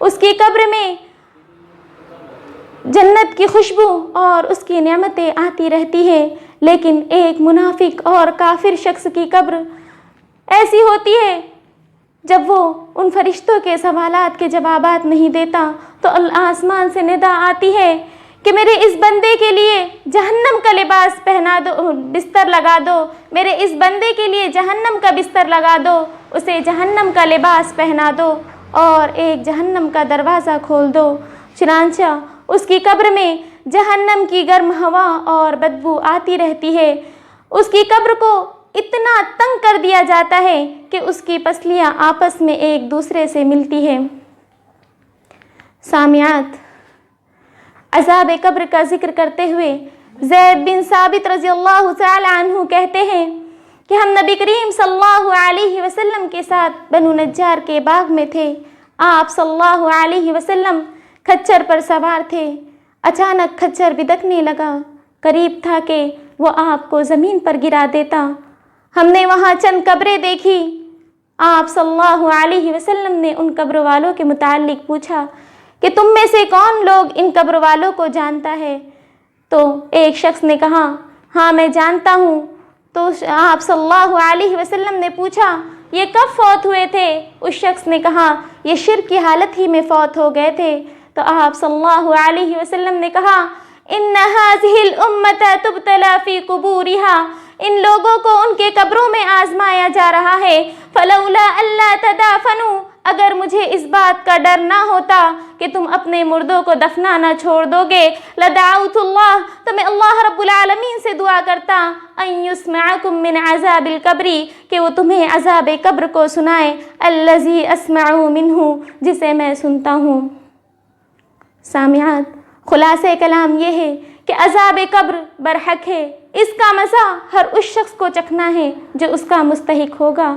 اس کی قبر میں جنت کی خوشبو اور اس کی نعمتیں آتی رہتی ہے، لیکن ایک منافق اور کافر شخص کی قبر ایسی ہوتی ہے جب وہ ان فرشتوں کے سوالات کے جوابات نہیں دیتا تو آسمان سے ندا آتی ہے کہ میرے اس بندے کے لیے جہنم کا لباس پہنا دو، بستر لگا دو، میرے اس بندے کے لیے جہنم کا بستر لگا دو، اسے جہنم کا لباس پہنا دو اور ایک جہنم کا دروازہ کھول دو۔ چنانچہ اس کی قبر میں جہنم کی گرم ہوا اور بدبو آتی رہتی ہے۔ اس کی قبر کو اتنا تنگ کر دیا جاتا ہے کہ اس کی پسلیاں آپس میں ایک دوسرے سے ملتی ہے۔ سامعات، عذاب قبر کا ذکر کرتے ہوئے زید بن ثابت رضی اللہ تعالی عنہ کہتے ہیں کہ ہم نبی کریم صلی اللہ علیہ وسلم کے ساتھ بنو نجار کے باغ میں تھے۔ آپ صلی اللہ علیہ وسلم کھچر پر سوار تھے۔ اچانک کھچر بدکنے لگا، قریب تھا کہ وہ آپ کو زمین پر گرا دیتا۔ ہم نے وہاں چند قبریں دیکھی۔ آپ صلی اللہ علیہ وسلم نے ان قبر والوں کے متعلق پوچھا کہ تم میں سے کون لوگ ان قبر والوں کو جانتا ہے؟ تو ایک شخص نے کہا ہاں میں جانتا ہوں۔ تو آپ صلی اللہ علیہ وسلم نے پوچھا یہ کب فوت ہوئے تھے؟ اس شخص نے کہا یہ شرک کی حالت ہی میں فوت ہو گئے تھے۔ تو آپ صلی اللہ علیہ وسلم نے کہا ان هذه الامة تبتلى في قبورها، ان لوگوں کو ان کے قبروں میں آزمایا جا رہا ہے۔ فلولا الا تدافنوا، اگر مجھے اس بات کا ڈر نہ ہوتا کہ تم اپنے مردوں کو دفنانا چھوڑ دو گے، لدعوت اللہ، تو میں اللہ رب العالمین سے دعا کرتا ان یسمعکم من عذاب القبر، کہ وہ تمہیں عذاب قبر کو سنائے، الذی اسمع منہ، جسے میں سنتا ہوں۔ سامعات، خلاصہ کلام یہ ہے کہ عذاب قبر برحق ہے۔ اس کا مزہ ہر اس شخص کو چکھنا ہے جو اس کا مستحق ہوگا،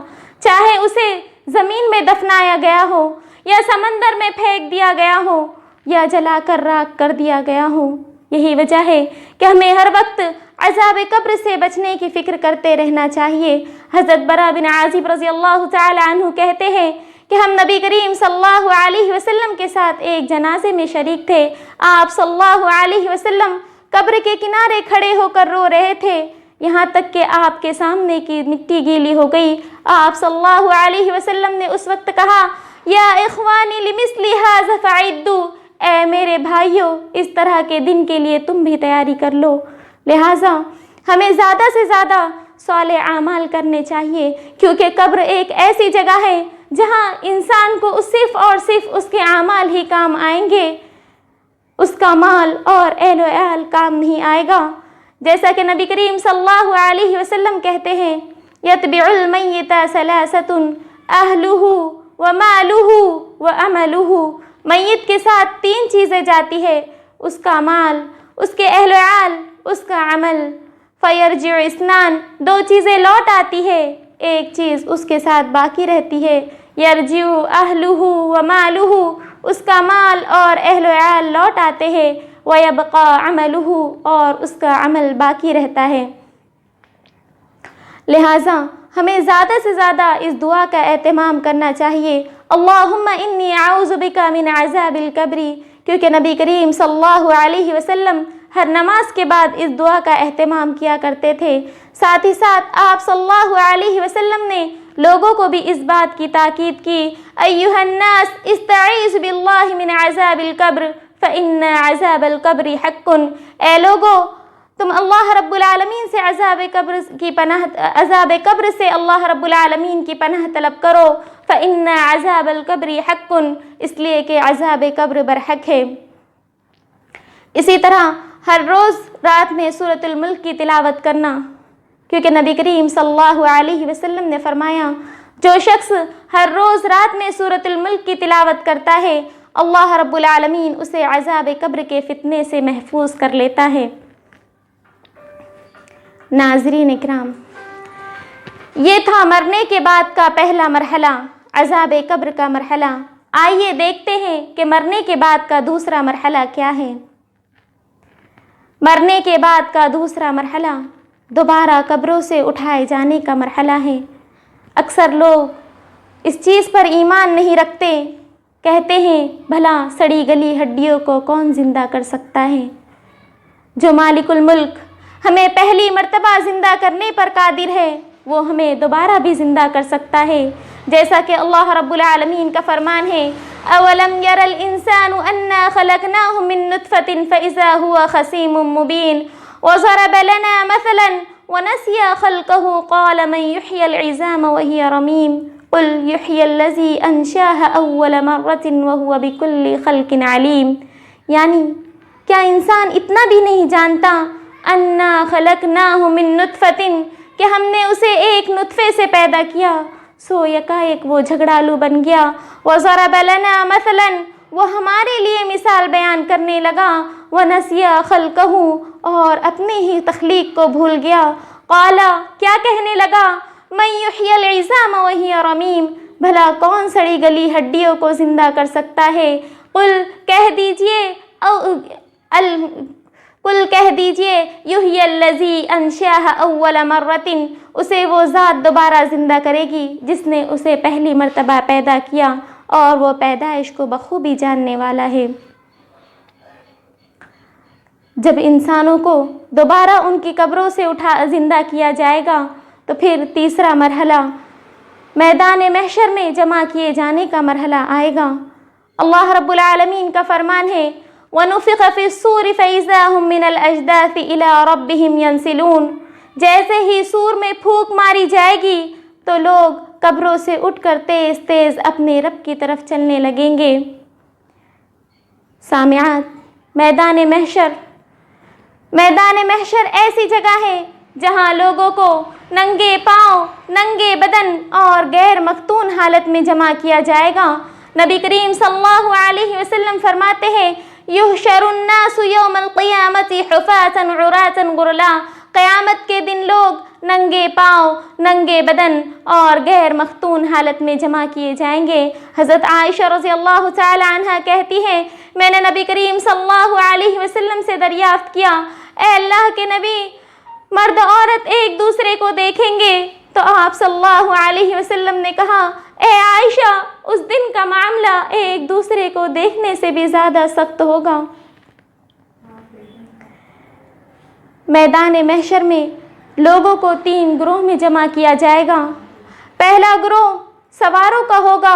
چاہے اسے زمین میں دفنایا گیا ہو یا سمندر میں پھینک دیا گیا ہو یا جلا کر راکھ کر دیا گیا ہو۔ یہی وجہ ہے کہ ہمیں ہر وقت عذاب قبر سے بچنے کی فکر کرتے رہنا چاہیے۔ حضرت برا بن عازب رضی اللہ تعالی عنہ کہتے ہیں کہ ہم نبی کریم صلی اللہ علیہ وسلم کے ساتھ ایک جنازے میں شریک تھے۔ آپ صلی اللہ علیہ وسلم قبر کے کنارے کھڑے ہو کر رو رہے تھے، یہاں تک کہ آپ کے سامنے کی مٹی گیلی ہو گئی۔ آپ صلی اللہ علیہ وسلم نے اس وقت کہا یا اخوانی لمثل ھذا فعدوا، اے میرے بھائیوں اس طرح کے دن کے لیے تم بھی تیاری کر لو۔ لہٰذا ہمیں زیادہ سے زیادہ صالح اعمال کرنے چاہیے، کیونکہ قبر ایک ایسی جگہ ہے جہاں انسان کو صرف اور صرف اس کے اعمال ہی کام آئیں گے، اس کا مال اور اہل و عیال کام نہیں آئے گا۔ جیسا کہ نبی کریم صلی اللہ علیہ وسلم کہتے ہیں یتبع المیت ثلاثۃ اہلہ ومالہ وعملہ، میت کے ساتھ تین چیزیں جاتی ہے، اس کا مال، اس کے اہل و عیال، اس کا عمل۔ فیرجع اثنان، دو چیزیں لوٹ آتی ہے، ایک چیز اس کے ساتھ باقی رہتی ہے۔ یرجع اہلہ ومالہ، اس کا مال اور اہل و عیال لوٹ آتے ہیں۔ ویبقى عملہ، اور اس کا عمل باقی رہتا ہے۔ لہٰذا ہمیں زیادہ سے زیادہ اس دعا کا اہتمام کرنا چاہیے، اللہم انی اعوذ بک من عذاب القبر، کیونکہ نبی کریم صلی اللہ علیہ وسلم ہر نماز کے بعد اس دعا کا اہتمام کیا کرتے تھے۔ ساتھ ہی ساتھ آپ صلی اللہ علیہ وسلم نے لوگوں کو بھی اس بات کی تاکید کی ایھا الناس استعیذ باللہ من عذاب القبر فإن عذاب القبر حق، اے لوگو تم اللہ رب العالمین سے عذاب قبر سے اللہ رب العالمین کی پناہ طلب کرو، فإن عذاب القبر حق، اس لیے کہ عذاب قبر برحق ہے۔ اسی طرح ہر روز رات میں سورۃ الملک کی تلاوت کرنا، کیونکہ نبی کریم صلی اللہ علیہ وسلم نے فرمایا جو شخص ہر روز رات میں سورۃ الملک کی تلاوت کرتا ہے اللہ رب العالمین اسے عذاب قبر کے فتنے سے محفوظ کر لیتا ہے۔ ناظرین اکرام، یہ تھا مرنے کے بعد کا پہلا مرحلہ، عذاب قبر کا مرحلہ۔ آئیے دیکھتے ہیں کہ مرنے کے بعد کا دوسرا مرحلہ کیا ہے۔ مرنے کے بعد کا دوسرا مرحلہ دوبارہ قبروں سے اٹھائے جانے کا مرحلہ ہے۔ اکثر لوگ اس چیز پر ایمان نہیں رکھتے کہتے ہیں بھلا سڑی گلی ہڈیوں کو کون زندہ کر سکتا ہے؟ جو مالک الملک ہمیں پہلی مرتبہ زندہ کرنے پر قادر ہے وہ ہمیں دوبارہ بھی زندہ کر سکتا ہے، جیسا کہ اللہ رب العالمین کا فرمان ہے اولم یر الانسان انا خلقناہ من نطفۃ فاذا هو خصیم مبین وضرب لنا مثلا ونسی خلقہ قال من یحیی العظام وہی رمیم قل یحیی الذی انشاها اول مرۃ وهو بکل خلق علیم، یعنی کیا انسان اتنا بھی نہیں جانتا انا خلقناہ من نطفۃ کہ ہم نے اسے ایک نطفے سے پیدا کیا، سو یکایک وہ جھگڑالو بن گیا، وضرب لنا مثلا وہ ہمارے لیے مثال بیان کرنے لگا، ونسی خلقہ اور اپنے ہی تخلیق کو بھول گیا، قال کیا کہنے لگا من یحیی العظام وہی رمیم بھلا کون سڑی گلی ہڈیوں کو زندہ کر سکتا ہے، قل کہہ دیجئے یحیی الذی انشاها اول مرۃ اسے وہ ذات دوبارہ زندہ کرے گی جس نے اسے پہلی مرتبہ پیدا کیا اور وہ پیدائش کو بخوبی جاننے والا ہے۔ جب انسانوں کو دوبارہ ان کی قبروں سے زندہ کیا جائے گا تو پھر تیسرا مرحلہ میدان محشر میں جمع کیے جانے کا مرحلہ آئے گا۔ اللہ رب العالمین کا فرمان ہے وَنُفِخَ فِي الصُّورِ فَإِذَا هُم مِّنَ الْأَجْدَاثِ إِلَىٰ رَبِّهِمْ يَنْسِلُونَ، جیسے ہی سور میں پھونک ماری جائے گی تو لوگ قبروں سے اٹھ کر تیز تیز اپنے رب کی طرف چلنے لگیں گے۔ سامعات، میدان محشر ایسی جگہ ہے جہاں لوگوں کو ننگے پاؤں، ننگے بدن اور غیر مختون حالت میں جمع کیا جائے گا۔ نبی کریم صلی اللہ علیہ وسلم فرماتے ہیں یحشر الناس یوم القیامت حفاة عراة غرلا، قیامت کے دن لوگ ننگے پاؤں، ننگے بدن اور غیر مختون حالت میں جمع کیے جائیں گے۔ حضرت عائشہ رضی اللہ تعالی عنہ کہتی ہیں میں نے نبی کریم صلی اللہ علیہ وسلم سے دریافت کیا اے اللہ کے نبی، مرد عورت ایک دوسرے کو دیکھیں گے؟ تو آپ صلی اللہ علیہ وسلم نے کہا اے عائشہ، اس دن کا معاملہ ایک دوسرے کو دیکھنے سے بھی زیادہ سخت ہوگا۔ میدان محشر میں لوگوں کو 3 گروہ میں جمع کیا جائے گا۔ پہلا گروہ سواروں کا ہوگا،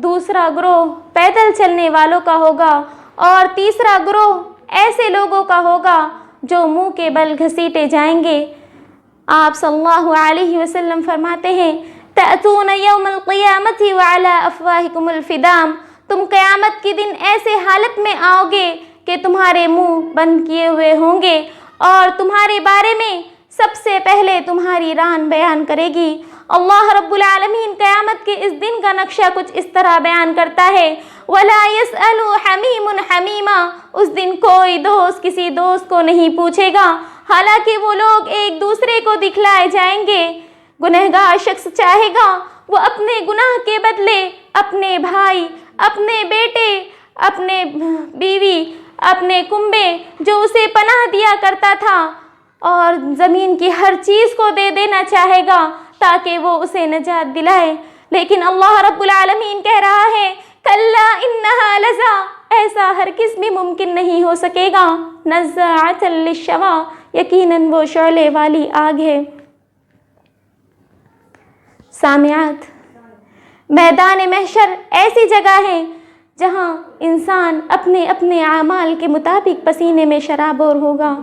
دوسرا گروہ پیدل چلنے والوں کا ہوگا اور تیسرا گروہ ایسے لوگوں کا ہوگا جو منہ کے بل گھسیٹے جائیں گے۔ آپ صلی اللہ علیہ وسلم فرماتے ہیں تأتون یوم القیامت وعلی افواہکم الفدام، تم قیامت کے دن ایسے حالت میں آؤ گے کہ تمہارے منہ بند کیے ہوئے ہوں گے اور تمہارے بارے میں سب سے پہلے تمہاری ران بیان کرے گی۔ اللہ رب العالمین قیامت کے اس دن کا نقشہ کچھ اس طرح بیان کرتا ہے وَلَا يَسْأَلُ حَمِيمٌ حَمِيمًا، اس دن کوئی دوست کسی دوست کو نہیں پوچھے گا، حالانکہ وہ لوگ ایک دوسرے کو دکھلائے جائیں گے۔ گنہگار شخص چاہے گا وہ اپنے گناہ کے بدلے اپنے بھائی، اپنے بیٹے، اپنے بیوی، اپنے کنبے جو اسے پناہ دیا کرتا تھا اور زمین کی ہر چیز کو دے دینا چاہے گا تاکہ وہ اسے نجات دلائے، لیکن اللہ رب العالمین کہہ رہا ہے کلا انہا لظا، ایسا ہرگز بھی ممکن نہیں ہو سکے گا، نزاعۃ للشوا، یقیناً وہ شعلے والی آگ ہے۔ سامعات، میدان محشر ایسی جگہ ہے جہاں انسان اپنے اپنے اعمال کے مطابق پسینے میں شرابور ہوگا۔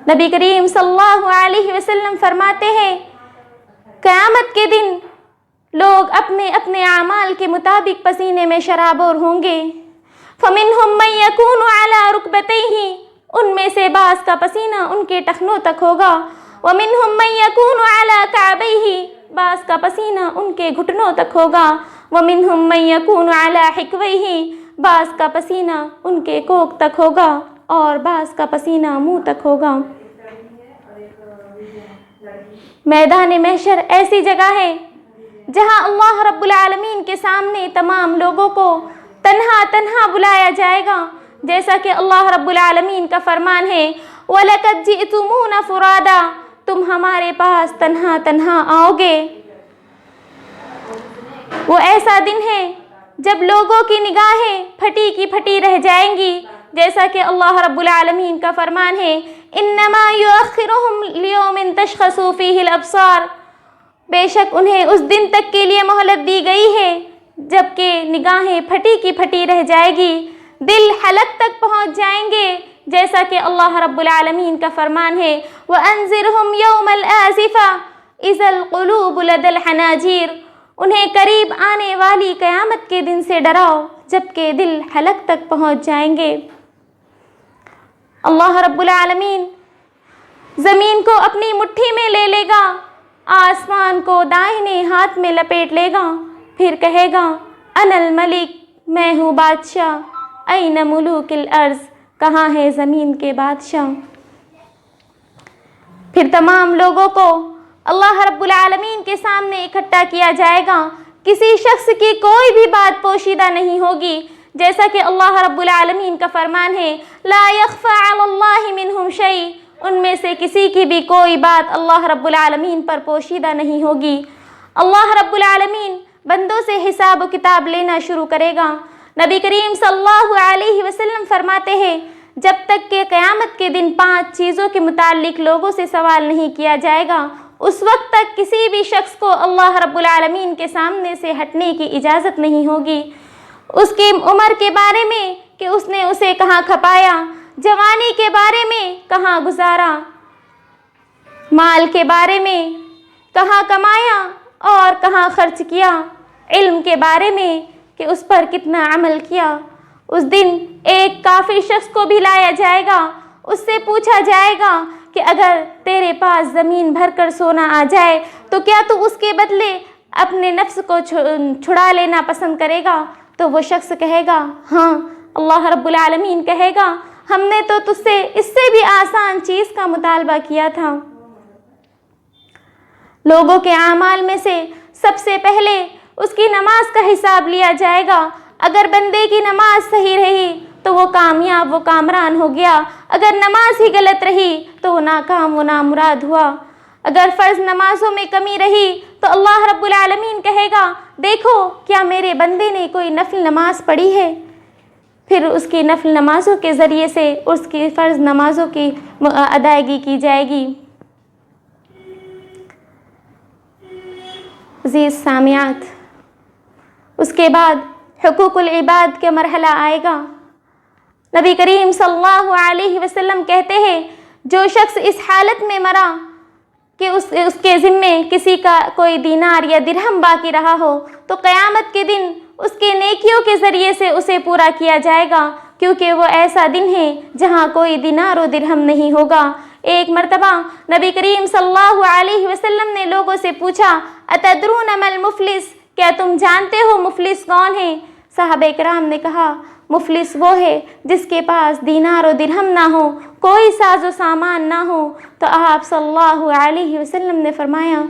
نبی کریم صلی اللہ علیہ وسلم فرماتے ہیں قیامت کے دن لوگ اپنے اپنے اعمال کے مطابق پسینے میں شرابور ہوں گے۔ فَمِنْهُمْ مَنْ يَكُونُ عَلَى رُكْبَتَيْهِ، ان میں سے بعض کا پسینہ ان کے ٹخنوں تک ہوگا۔ وَمِنْهُمْ مَنْ يَكُونُ عَلَى كَعْبَيْهِ، بعض کا پسینہ ان کے گھٹنوں تک ہوگا۔ وَمِنْهُمْ مَنْ يَكُونُ عَلَى حِقْوَيْهِ، بعض کا پسینہ ان کے کوک تک ہوگا اور بعض کا پسینہ منہ تک ہوگا۔ میدان محشر ایسی جگہ ہے جہاں اللہ رب العالمین کے سامنے تمام لوگوں کو تنہا تنہا بلایا جائے گا، جیسا کہ اللہ رب العالمین کا فرمان ہے وَلَقَدْ جِئْتُمُونَ فُرَادًا، تم ہمارے پاس تنہا تنہا آؤ گے۔ وہ ایسا دن ہے جب لوگوں کی نگاہیں پھٹی کی پھٹی رہ جائیں گی، جیسا کہ اللہ رب العالمین کا فرمان ہے انما یؤخرہم لیوم تشخص فیہ الابصار، بے شک انہیں اس دن تک کے لیے مہلت دی گئی ہے جب کہ نگاہیں پھٹی کی پھٹی رہ جائے گی، دل حلق تک پہنچ جائیں گے، جیسا کہ اللہ رب العالمین کا فرمان ہے وَأَنذِرْهُمْ يَوْمَ الْآزِفَةِ إِذَا الْقُلُوبُ لَدَى الْحَنَاجِرِ، انہیں قریب آنے والی قیامت کے دن سے ڈراؤ جبکہ دل حلق تک پہنچ جائیں گے۔ اللہ رب العالمین زمین کو اپنی مٹھی میں لے لے گا، آسمان کو دائیں ہاتھ میں لپیٹ لے گا، پھر کہے گا انا الملک، میں ہوں بادشاہ، این ملوک الارض، کہاں ہے زمین کے بادشاہ۔ پھر تمام لوگوں کو اللہ رب العالمین کے سامنے اکٹھا کیا جائے گا، کسی شخص کی کوئی بھی بات پوشیدہ نہیں ہوگی، جیسا کہ اللہ رب العالمین کا فرمان ہے لا یخفی علی اللہ منہم شیء، ان میں سے کسی کی بھی کوئی بات اللہ رب العالمین پر پوشیدہ نہیں ہوگی۔ اللہ رب العالمین بندوں سے حساب و کتاب لینا شروع کرے گا۔ نبی کریم صلی اللہ علیہ وسلم فرماتے ہیں جب تک کہ قیامت کے دن 5 چیزوں کے متعلق لوگوں سے سوال نہیں کیا جائے گا، اس وقت تک کسی بھی شخص کو اللہ رب العالمین کے سامنے سے ہٹنے کی اجازت نہیں ہوگی۔ اس کی عمر کے بارے میں کہ اس نے اسے کہاں کھپایا، جوانی کے بارے میں کہاں گزارا، مال کے بارے میں کہاں کمایا اور کہاں خرچ کیا، علم کے بارے میں کہ اس پر کتنا عمل کیا۔ اس دن ایک کافر شخص کو بھی لایا جائے گا، اس سے پوچھا جائے گا کہ اگر تیرے پاس زمین بھر کر سونا آ جائے تو کیا تو اس کے بدلے اپنے نفس کو چھڑا لینا پسند کرے گا؟ تو وہ شخص کہے گا ہاں۔ اللہ رب العالمین کہے گا ہم نے تو تجھ سے اس سے بھی آسان چیز کا مطالبہ کیا تھا۔ لوگوں کے اعمال میں سے سب سے پہلے اس کی نماز کا حساب لیا جائے گا۔ اگر بندے کی نماز صحیح رہی تو وہ کامیاب، وہ کامران ہو گیا، اگر نماز ہی غلط رہی تو وہ ناکام، وہ نامراد ہوا۔ اگر فرض نمازوں میں کمی رہی تو اللہ رب العالمین کہے گا دیکھو کیا میرے بندے نے کوئی نفل نماز پڑھی ہے، پھر اس کی نفل نمازوں کے ذریعے سے اس کی فرض نمازوں کی ادائیگی کی جائے گی۔ عزیز سامعات، اس کے بعد حقوق العباد کا مرحلہ آئے گا۔ نبی کریم صلی اللہ علیہ وسلم کہتے ہیں جو شخص اس حالت میں مرا کہ اس کے ذمے کسی کا کوئی دینار یا درہم باقی رہا ہو تو قیامت کے دن اس کے نیکیوں کے ذریعے سے اسے پورا کیا جائے گا، کیونکہ وہ ایسا دن ہے جہاں کوئی دینار و درہم نہیں ہوگا۔ ایک مرتبہ نبی کریم صلی اللہ علیہ وسلم نے لوگوں سے پوچھا اتدرون ما المفلس، کیا تم جانتے ہو مفلس کون ہے؟ صحابہ کرام نے کہا مفلس وہ ہے جس کے پاس دینار و درہم نہ ہو، کوئی ساز و سامان نہ ہو۔ تو آپ صلی اللہ علیہ وسلم نے فرمایا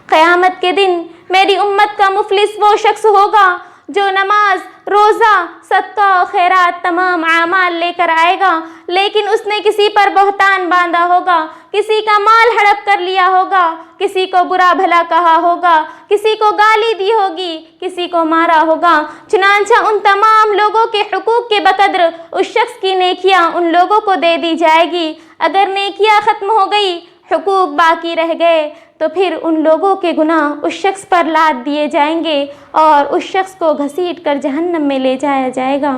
قیامت کے دن میری امت کا مفلس وہ شخص ہوگا جو نماز، روزہ، صدقہ و خیرات تمام اعمال لے کر آئے گا، لیکن اس نے کسی پر بہتان باندھا ہوگا، کسی کا مال ہڑپ کر لیا ہوگا، کسی کو برا بھلا کہا ہوگا، کسی کو گالی دی ہوگی، کسی کو مارا ہوگا۔ چنانچہ ان تمام لوگوں کے حقوق کے بقدر اس شخص کی نیکیاں ان لوگوں کو دے دی جائے گی۔ اگر نیکیاں ختم ہو گئی، حقوق باقی رہ گئے تو پھر ان لوگوں کے گناہ اس شخص پر لاد دیے جائیں گے اور اس شخص کو گھسیٹ کر جہنم میں لے جایا جائے گا۔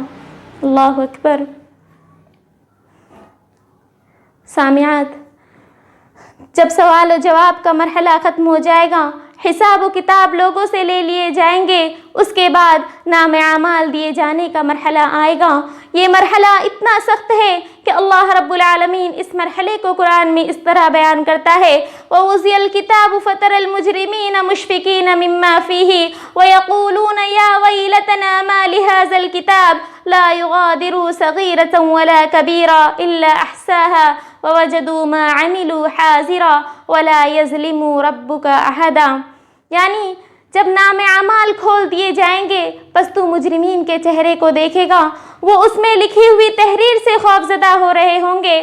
اللہ اکبر۔ سامعات، جب سوال و جواب کا مرحلہ ختم ہو جائے گا، حساب و کتاب لوگوں سے لے لیے جائیں گے، اس کے بعد نام اعمال دیے جانے کا مرحلہ آئے گا۔ یہ مرحلہ اتنا سخت ہے کہ اللہ رب العالمین اس مرحلے کو قرآن میں اس طرح بیان کرتا ہے وَوُزِيَ الْكِتَابُ فَتَرَى الْمُجْرِمِينَ مُشْفِقِينَ مِمَّا فِيهِ وَيَقُولُونَ يَا وَيْلَتَنَا مَا لِهَذَا الْكِتَابِ لَا يُغَادِرُ صَغِيرَةً وَلَا كَبِيرَةً إِلَّا أَحْصَاهَا وَوَجَدُوا مَا عَمِلُوا حَاضِرًا وَلَا يَظْلِمُ رَبُّكَ أَحَدًا، یعنی جب نام اعمال کھول دیے جائیں گے پس تو مجرمین کے چہرے کو دیکھے گا، وہ اس میں لکھی ہوئی تحریر سے خوفزدہ ہو رہے ہوں گے،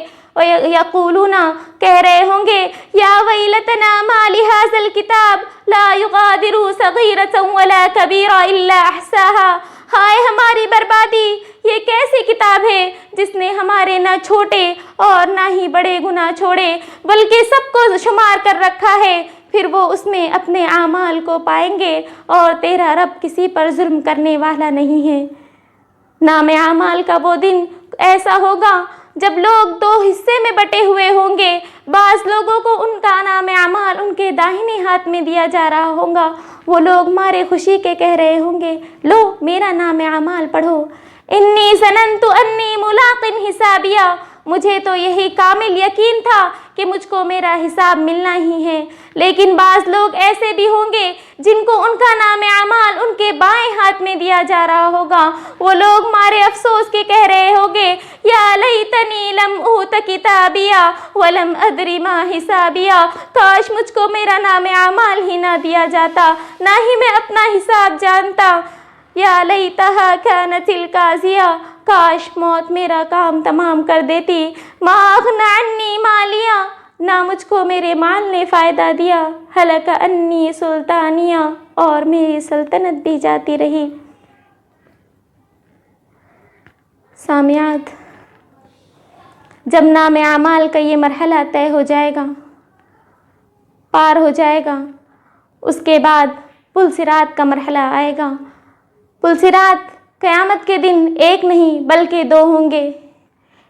یقولون کہہ رہے ہوں گے یا ویلتنا ما لہذا الکتاب لا یغادر صغیرۃ ولا کبیرۃ الا احصاها، ہائے ہماری بربادی، یہ کیسی کتاب ہے جس نے ہمارے نہ چھوٹے اور نہ ہی بڑے گناہ چھوڑے بلکہ سب کو شمار کر رکھا ہے۔ پھر وہ اس میں اپنے اعمال کو پائیں گے، اور تیرا رب کسی پر ظلم کرنے والا نہیں ہے۔ نام اعمال کا وہ دن ایسا ہوگا جب لوگ دو حصے میں بٹے ہوئے ہوں گے۔ بعض لوگوں کو ان کا نام اعمال ان کے داہنے ہاتھ میں دیا جا رہا ہوگا۔ وہ لوگ مارے خوشی کے کہہ رہے ہوں گے، لو میرا نام اعمال پڑھو۔ انی ظننت انی ملاق حسابیہ، مجھے تو یہی کامل یقین تھا کہ مجھ کو میرا حساب ملنا ہی ہے۔ لیکن بعض لوگ ایسے بھی ہوں گے جن کو ان کا نام اعمال ان کے بائیں ہاتھ میں دیا جا رہا ہوگا۔ وہ لوگ مارے افسوس کے کہہ رہے ہوں گے، یا لیتنی لم اوت کتابیہ ولم ادری ما حسابیہ، کاش مجھ کو میرا نام اعمال ہی نہ دیا جاتا، نہ ہی میں اپنا حساب جانتا۔ یا لیتہا کانت القاضیہ، کاش موت میرا کام تمام کر دیتی۔ ما اغنی عنی مالیہ، نہ مجھ کو میرے مال نے فائدہ دیا۔ ہلک انی سلطانیہ، اور میری سلطنت بھی جاتی رہی۔ سامعات، جب نام اعمال کا یہ مرحلہ طے ہو جائے گا، پار ہو جائے گا، اس کے بعد پل صراط کا مرحلہ آئے گا۔ پل صراط قیامت کے دن ایک نہیں بلکہ دو ہوں گے۔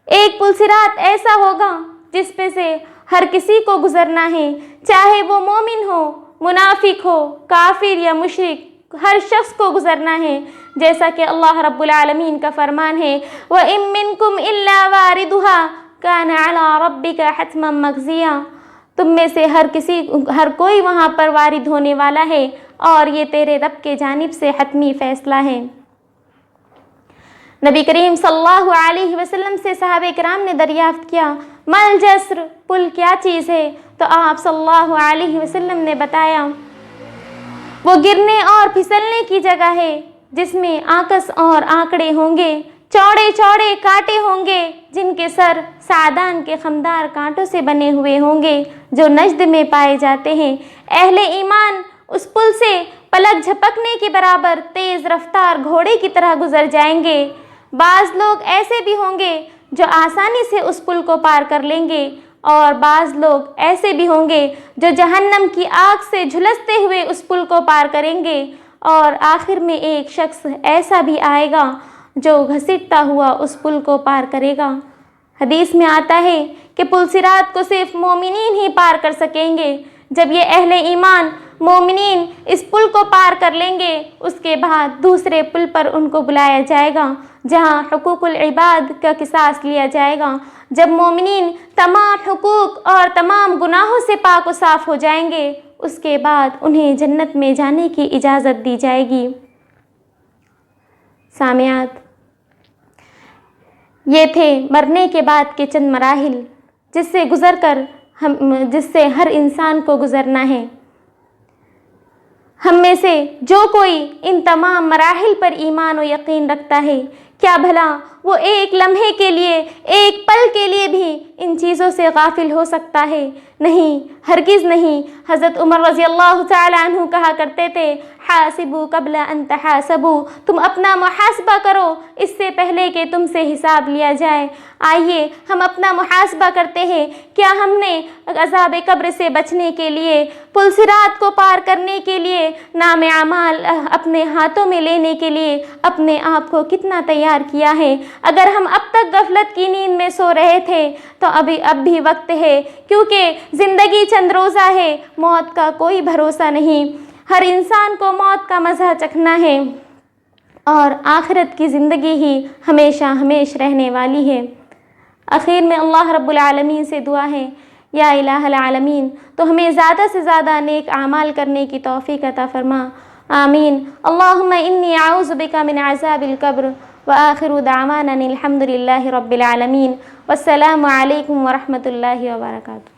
ایک پل صراط ایسا ہوگا جس پہ سے ہر کسی کو گزرنا ہے، چاہے وہ مومن ہو، منافق ہو، کافر یا مشرک، ہر شخص کو گزرنا ہے، جیسا کہ اللہ رب العالمین کا فرمان ہے، وَإِن مِّنكُمْ إِلَّا وَارِدُهَا كَانَ عَلَىٰ رَبِّكَ حَتْمًا مَّقْضِيًّا، تم میں سے ہر کوئی وہاں پر وارد ہونے والا ہے، اور یہ تیرے رب کے جانب سے حتمی فیصلہ ہے۔ نبی کریم صلی اللہ علیہ وسلم سے صحابہ کرام نے دریافت کیا، مل جسر، پل کیا چیز ہے؟ تو آپ صلی اللہ علیہ وسلم نے بتایا، وہ گرنے اور پھسلنے کی جگہ ہے جس میں آکس اور آنکڑے ہوں گے، چوڑے چوڑے کانٹے ہوں گے جن کے سر سعدان کے خمدار کانٹوں سے بنے ہوئے ہوں گے جو نجد میں پائے جاتے ہیں۔ اہل ایمان اس پل سے پلک جھپکنے کے برابر تیز رفتار گھوڑے کی طرح گزر جائیں گے۔ بعض لوگ ایسے بھی ہوں گے جو آسانی سے اس پل کو پار کر لیں گے، اور بعض لوگ ایسے بھی ہوں گے جو جہنم کی آگ سے جھلستے ہوئے اس پل کو پار کریں گے، اور آخر میں ایک شخص ایسا بھی آئے گا جو گھسٹتا ہوا اس پل کو پار کرے گا۔ حدیث میں آتا ہے کہ پل صراط کو صرف مومنین ہی پار کر سکیں گے۔ جب یہ اہل ایمان مومنین اس پل کو پار کر لیں گے، اس کے بعد دوسرے پل پر ان کو بلایا جائے گا جہاں حقوق العباد کا قصاص لیا جائے گا۔ جب مومنین تمام حقوق اور تمام گناہوں سے پاک و صاف ہو جائیں گے، اس کے بعد انہیں جنت میں جانے کی اجازت دی جائے گی۔ سامعات، یہ تھے مرنے کے بعد کے چند مراحل جس سے ہر انسان کو گزرنا ہے۔ ہم میں سے جو کوئی ان تمام مراحل پر ایمان و یقین رکھتا ہے، کیا بھلا وہ ایک لمحے کے لیے، ایک پل کے لیے بھی ان چیزوں سے غافل ہو سکتا ہے؟ نہیں، ہرگز نہیں۔ حضرت عمر رضی اللہ تعالی عنہ کہا کرتے تھے، حاسبوا قبل ان تحاسبوا، تم اپنا محاسبہ کرو اس سے پہلے کہ تم سے حساب لیا جائے۔ آئیے ہم اپنا محاسبہ کرتے ہیں، کیا ہم نے عذاب قبر سے بچنے کے لیے، پل صراط کو پار کرنے کے لیے، نام اعمال اپنے ہاتھوں میں لینے کے لیے اپنے آپ کو کتنا تیار کیا ہے؟ اگر ہم اب تک غفلت کی نیند میں سو رہے تھے تو اب بھی وقت ہے، کیونکہ زندگی چند روزہ ہے، موت کا کوئی بھروسہ نہیں۔ ہر انسان کو موت کا مزہ چکھنا ہے، اور آخرت کی زندگی ہی ہمیشہ ہمیش رہنے والی ہے۔ آخر میں اللہ رب العالمین سے دعا ہے، یا الہ العالمین تو ہمیں زیادہ سے زیادہ نیک اعمال کرنے کی توفیق عطا فرما، آمین۔ اللہم انی اعوذ بک من عذاب القبر، وآخر دعوانا الحمد للہ رب العالمین، والسلام علیکم ورحمۃ اللہ وبرکاتہ۔